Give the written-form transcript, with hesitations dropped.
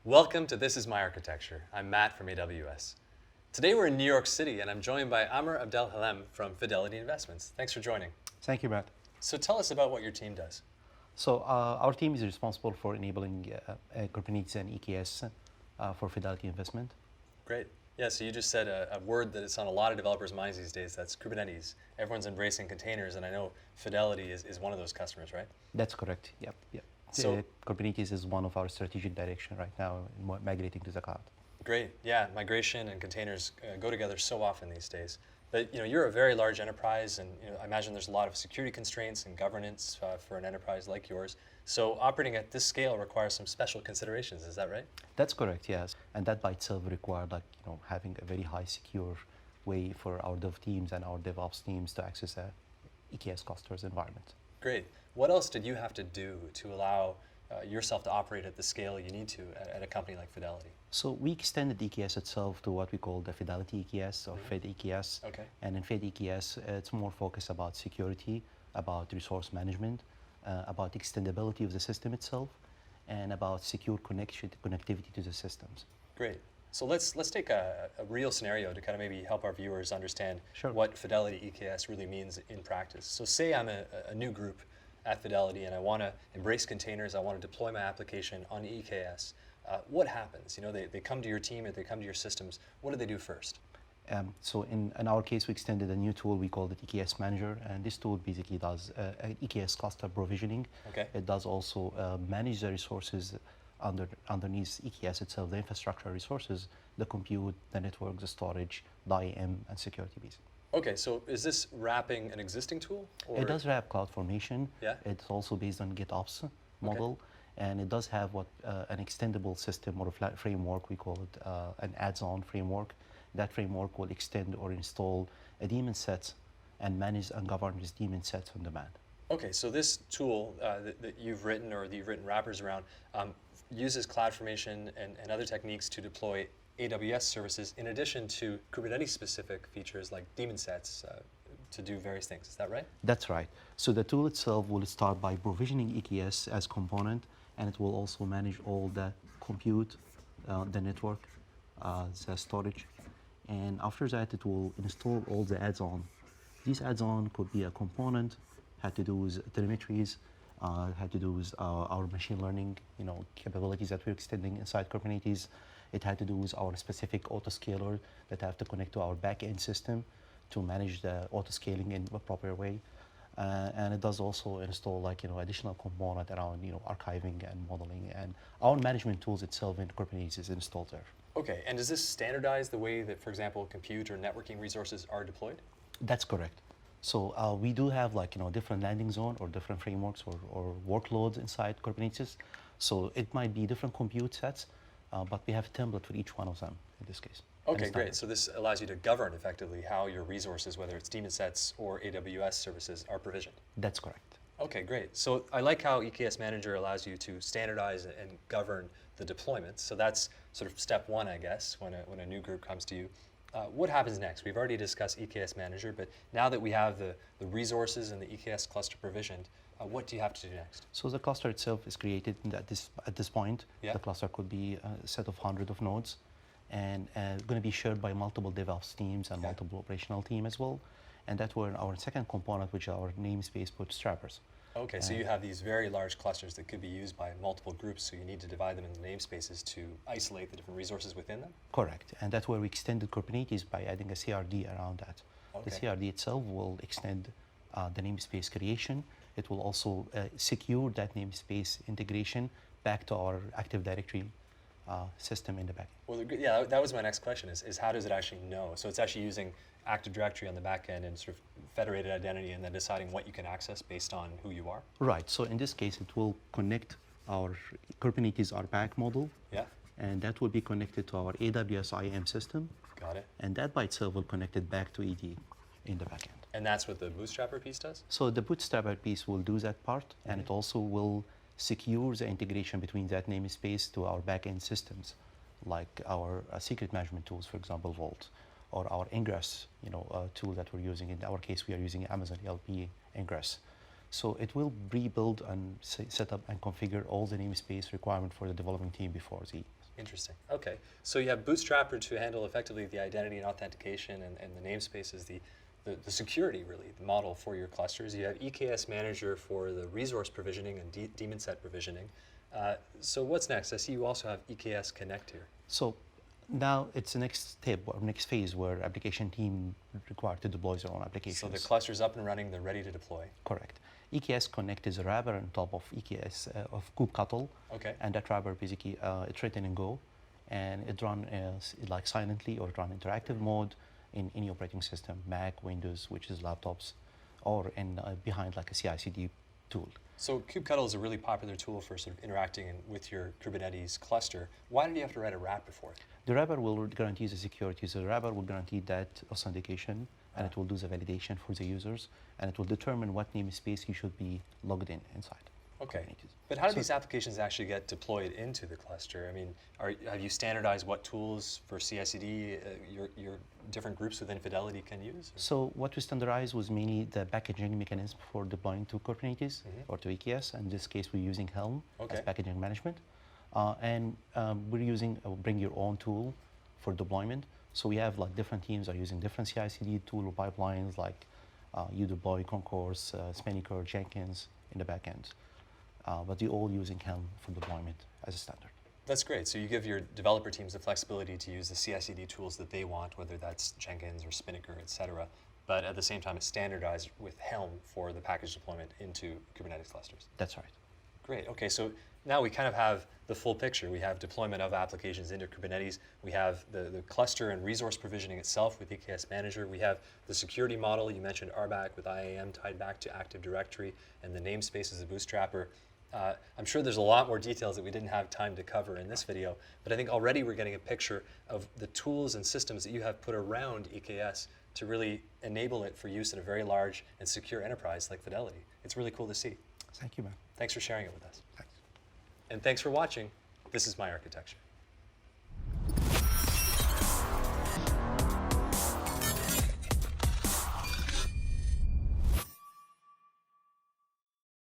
Welcome to This Is My Architecture. I'm Matt from AWS. Today we're in New York City and I'm joined by Abdelhalem from Fidelity Investments. Thanks for joining. Thank you, Matt. So tell us about what your team does. So our team is responsible for enabling Kubernetes and EKS for Fidelity Investment. Great. Yeah, so you just said a word that is on a lot of developers' minds these days, that's Kubernetes. Everyone's embracing containers, and I know Fidelity is one of those customers, right? That's correct, yep. So Kubernetes is one of our strategic direction right now in migrating to the cloud. Great. Yeah, migration and containers go together so often these days. But you're a very large enterprise, and I imagine there's a lot of security constraints and governance for an enterprise like yours. So operating at this scale requires some special considerations. Is that right? That's correct, yes. And that by itself required having a very high secure way for our dev teams and our DevOps teams to access a EKS clusters environment. Great. What else did you have to do to allow yourself to operate at the scale you need to at a company like Fidelity? So we extended EKS itself to what we call the Fidelity EKS or Fed EKS. Okay. And in Fed EKS, it's more focused about security, about resource management, about extendability of the system itself, and about secure connectivity to the systems. Great. So let's take a real scenario to kind of maybe help our viewers understand Sure. what Fidelity EKS really means in practice. So say I'm a new group at Fidelity and I want to embrace containers, I want to deploy my application on EKS. What happens? They come to your team or they come to your systems. What do they do first? So in our case, we extended a new tool, we called it EKS Manager, and this tool basically does EKS cluster provisioning. Okay. It does also manage the resources underneath EKS itself, the infrastructure resources, the compute, the network, the storage, the IAM, and security piece. Okay, so is this wrapping an existing tool? Or? It does wrap CloudFormation. Yeah. It's also based on GitOps model. And it does have an extendable system or a framework, we call it an adds-on framework. That framework will extend or install a daemon set and manage and govern these daemon sets on demand. Okay, so this tool that you've written or that you've written wrappers around uses CloudFormation and other techniques to deploy AWS services in addition to Kubernetes-specific features like daemon sets to do various things. Is that right? That's right. So the tool itself will start by provisioning EKS as component, and it will also manage all the compute, the network, the storage. And after that, it will install all the add-on. These add-on could be a component, had to do with telemetries, had to do with our machine learning, capabilities that we're extending inside Kubernetes. It had to do with our specific autoscaler that have to connect to our back-end system to manage the autoscaling in a proper way. And it does also install additional component around archiving and modeling, and our management tools itself in Kubernetes is installed there. Okay, and does this standardize the way that, for example, compute or networking resources are deployed? That's correct. So we do have different landing zone or different frameworks or workloads inside Kubernetes. So it might be different compute sets, but we have a template for each one of them in this case. Okay, great. So this allows you to govern effectively how your resources, whether it's daemon sets or AWS services, are provisioned. That's correct. Okay, great. So I like how EKS Manager allows you to standardize and govern the deployments. So that's sort of step one, I guess, when a new group comes to you. What happens next? We've already discussed EKS Manager, but now that we have the resources and the EKS cluster provisioned, what do you have to do next? So the cluster itself is created at this point. Yeah. The cluster could be a set of hundreds of nodes, and going to be shared by multiple DevOps teams and multiple operational teams as well. And that's where our second component, which are our namespace bootstrappers. Okay, so you have these very large clusters that could be used by multiple groups, so you need to divide them into namespaces to isolate the different resources within them? Correct, and that's where we extended Kubernetes by adding a CRD around that. Okay. The CRD itself will extend the namespace creation. It will also secure that namespace integration back to our Active Directory system in the backend. Well, yeah, that was my next question, is how does it actually know? So it's actually using Active Directory on the back end and sort of federated identity and then deciding what you can access based on who you are? Right, so in this case, it will connect our Kubernetes RBAC model. Yeah. And that will be connected to our AWS IAM system. Got it. And that by itself will connect it back to ED in the backend. And that's what the Bootstrapper piece does? So the Bootstrapper piece will do that part, and it also will secure the integration between that namespace to our backend systems, like our secret management tools, for example, Vault, or our Ingress tool that we're using. In our case, we are using Amazon ELP Ingress. So it will rebuild and set up and configure all the namespace requirement for the developing team before the Interesting. Okay. So you have Bootstrapper to handle effectively the identity and authentication and the namespace is the security, really, the model for your clusters. You have EKS Manager for the resource provisioning and daemon set provisioning. So what's next? I see you also have EKS Connect here. So now it's the next step or next phase where application team required to deploy their own applications. So the cluster's up and running, they're ready to deploy. Correct. EKS Connect is a wrapper on top of EKS of kubectl. Okay. And that wrapper basically it's written in Go, and it runs like silently or run interactive mode in any operating system, Mac, Windows, which is laptops, or in behind like a CI/CD tool. So kubectl is a really popular tool for sort of interacting with your Kubernetes cluster. Why did you have to write a wrapper for it? The wrapper will guarantee the security. So the wrapper will guarantee that authentication, and it will do the validation for the users, and it will determine what namespace you should be logged in inside. Okay. Kubernetes. But how do these applications actually get deployed into the cluster? I mean, have you standardized what tools for CI/CD your different groups within Fidelity can use? Or? So what we standardized was mainly the packaging mechanism for deploying to Kubernetes or to EKS. In this case, we're using Helm as packaging management. And we're using bring your own tool for deployment. So we have like different teams are using different CI/CD tool or pipelines, like you deploy Concourse, Spinnaker, Jenkins in the backend. But they're all using Helm for deployment as a standard. That's great. So you give your developer teams the flexibility to use the CI/CD tools that they want, whether that's Jenkins or Spinnaker, et cetera. But at the same time, it's standardized with Helm for the package deployment into Kubernetes clusters. That's right. Great. Okay, so now we kind of have the full picture. We have deployment of applications into Kubernetes. We have the cluster and resource provisioning itself with EKS Manager. We have the security model. You mentioned RBAC with IAM tied back to Active Directory and the namespace as a bootstrapper. I'm sure there's a lot more details that we didn't have time to cover in this video, but I think already we're getting a picture of the tools and systems that you have put around EKS to really enable it for use in a very large and secure enterprise like Fidelity. It's really cool to see. Thank you, man. Thanks for sharing it with us. Thanks. And thanks for watching. This is My Architecture.